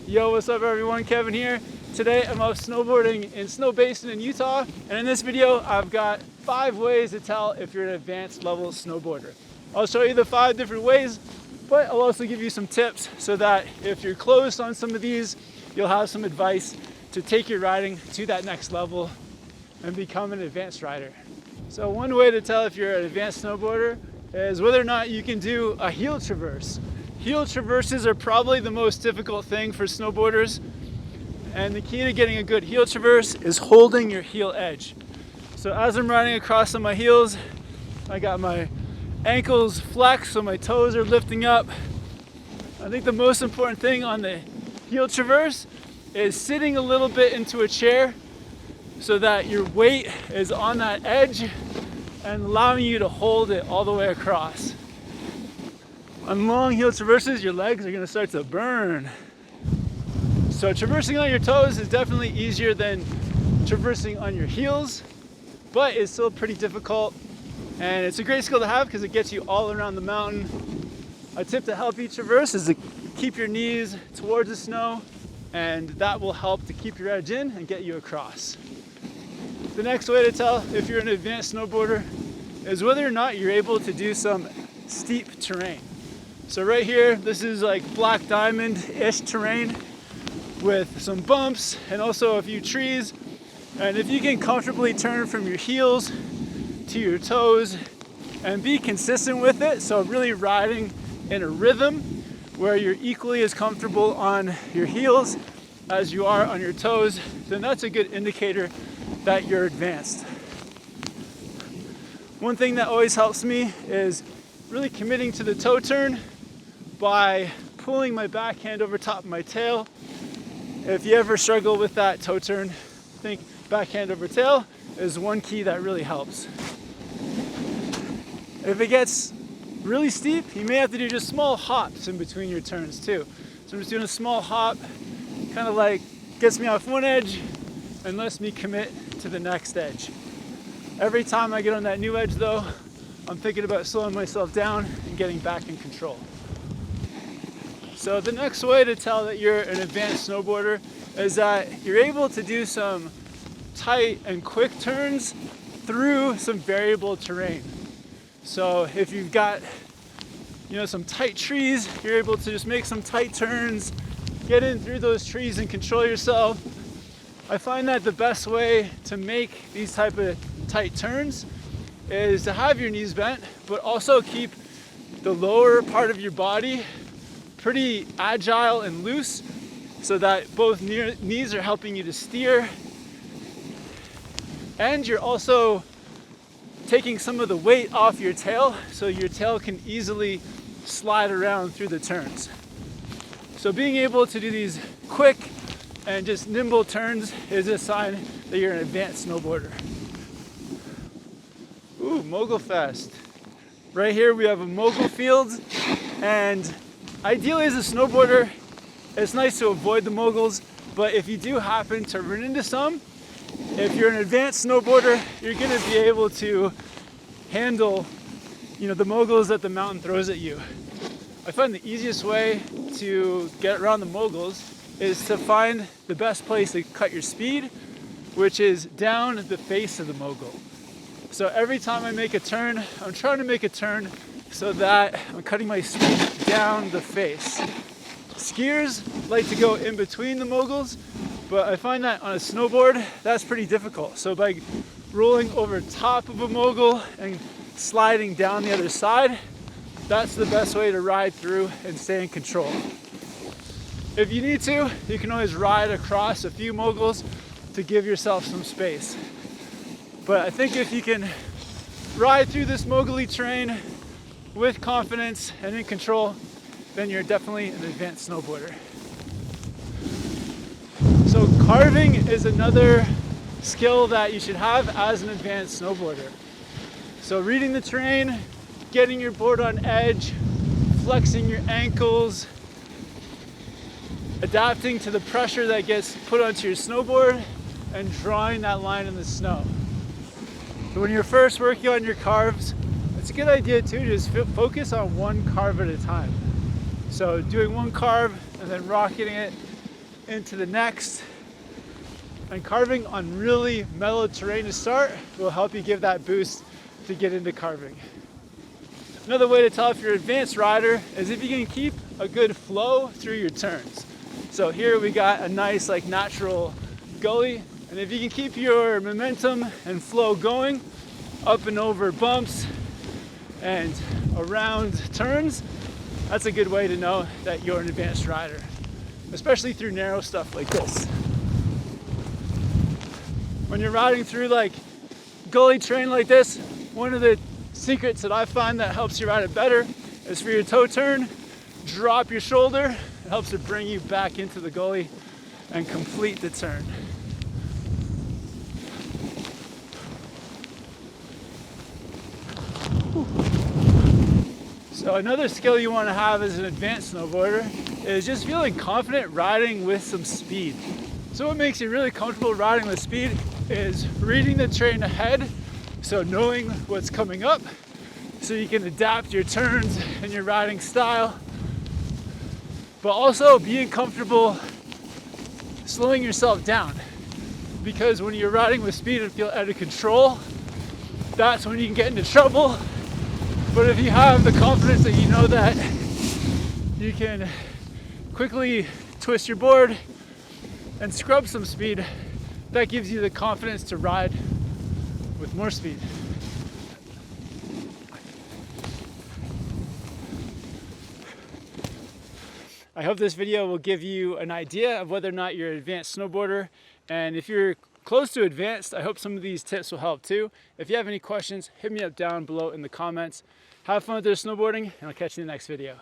Yo, what's up everyone? Kevin here. Today I'm out snowboarding in Snow Basin in Utah, and in this video I've got 5 ways to tell if you're an advanced level snowboarder. I'll show you the 5 different ways, but I'll also give you some tips so that if you're close on some of these, you'll have some advice to take your riding to that next level and become an advanced rider. So one way to tell if you're an advanced snowboarder is whether or not you can do a heel traverse. Heel traverses are probably the most difficult thing for snowboarders, and the key to getting a good heel traverse is holding your heel edge. So as I'm riding across on my heels, I got my ankles flexed so my toes are lifting up. I think the most important thing on the heel traverse is sitting a little bit into a chair so that your weight is on that edge and allowing you to hold it all the way across. On long heel traverses, your legs are going to start to burn. So traversing on your toes is definitely easier than traversing on your heels, but it's still pretty difficult. And it's a great skill to have because it gets you all around the mountain. A tip to help you traverse is to keep your knees towards the snow, and that will help to keep your edge in and get you across. The next way to tell if you're an advanced snowboarder is whether or not you're able to do some steep terrain. So right here, this is like black diamond-ish terrain with some bumps and also a few trees. And if you can comfortably turn from your heels to your toes and be consistent with it, so really riding in a rhythm where you're equally as comfortable on your heels as you are on your toes, then that's a good indicator that you're advanced. One thing that always helps me is really committing to the toe turn by pulling my backhand over top of my tail. If you ever struggle with that toe turn, I think backhand over tail is one key that really helps. If it gets really steep, you may have to do just small hops in between your turns too. So I'm just doing a small hop, kind of like gets me off one edge and lets me commit to the next edge. Every time I get on that new edge though, I'm thinking about slowing myself down and getting back in control. So the next way to tell that you're an advanced snowboarder is that you're able to do some tight and quick turns through some variable terrain. So if you've got, some tight trees, you're able to just make some tight turns, get in through those trees and control yourself. I find that the best way to make these type of tight turns is to have your knees bent, but also keep the lower part of your body pretty agile and loose so that both knees are helping you to steer, and you're also taking some of the weight off your tail so your tail can easily slide around through the turns. So being able to do these quick and just nimble turns is a sign that you're an advanced snowboarder. Ooh, Mogul Fest. Right here we have a mogul field, and ideally as a snowboarder, it's nice to avoid the moguls, but if you do happen to run into some, if you're an advanced snowboarder, you're gonna be able to handle, the moguls that the mountain throws at you. I find the easiest way to get around the moguls is to find the best place to cut your speed, which is down the face of the mogul. So every time I make a turn, I'm trying to make a turn so that I'm cutting my speed down the face. Skiers like to go in between the moguls, but I find that on a snowboard, that's pretty difficult. So by rolling over top of a mogul and sliding down the other side, that's the best way to ride through and stay in control. If you need to, you can always ride across a few moguls to give yourself some space. But I think if you can ride through this mogul-y terrain with confidence and in control, then you're definitely an advanced snowboarder. So carving is another skill that you should have as an advanced snowboarder. So reading the terrain, getting your board on edge, flexing your ankles, adapting to the pressure that gets put onto your snowboard, and drawing that line in the snow. So when you're first working on your carves, it's a good idea too to just focus on one carve at a time. So doing one carve and then rocketing it into the next. And carving on really mellow terrain to start will help you give that boost to get into carving. Another way to tell if you're an advanced rider is if you can keep a good flow through your turns. So here we got a nice like natural gully, and if you can keep your momentum and flow going up and over bumps and around turns, that's a good way to know that you're an advanced rider, especially through narrow stuff like this. When you're riding through like gully terrain like this, one of the secrets that I find that helps you ride it better is for your toe turn, drop your shoulder. It helps to bring you back into the gully and complete the turn. So another skill you want to have as an advanced snowboarder is just feeling confident riding with some speed. So what makes you really comfortable riding with speed is reading the terrain ahead, so knowing what's coming up so you can adapt your turns and your riding style, but also being comfortable slowing yourself down, because when you're riding with speed and feel out of control, that's when you can get into trouble. But if you have the confidence that you know that you can quickly twist your board and scrub some speed, that gives you the confidence to ride with more speed. I hope this video will give you an idea of whether or not you're an advanced snowboarder. And if you're close to advanced, I hope some of these tips will help too. If you have any questions, hit me up down below in the comments. Have fun with your snowboarding, and I'll catch you in the next video.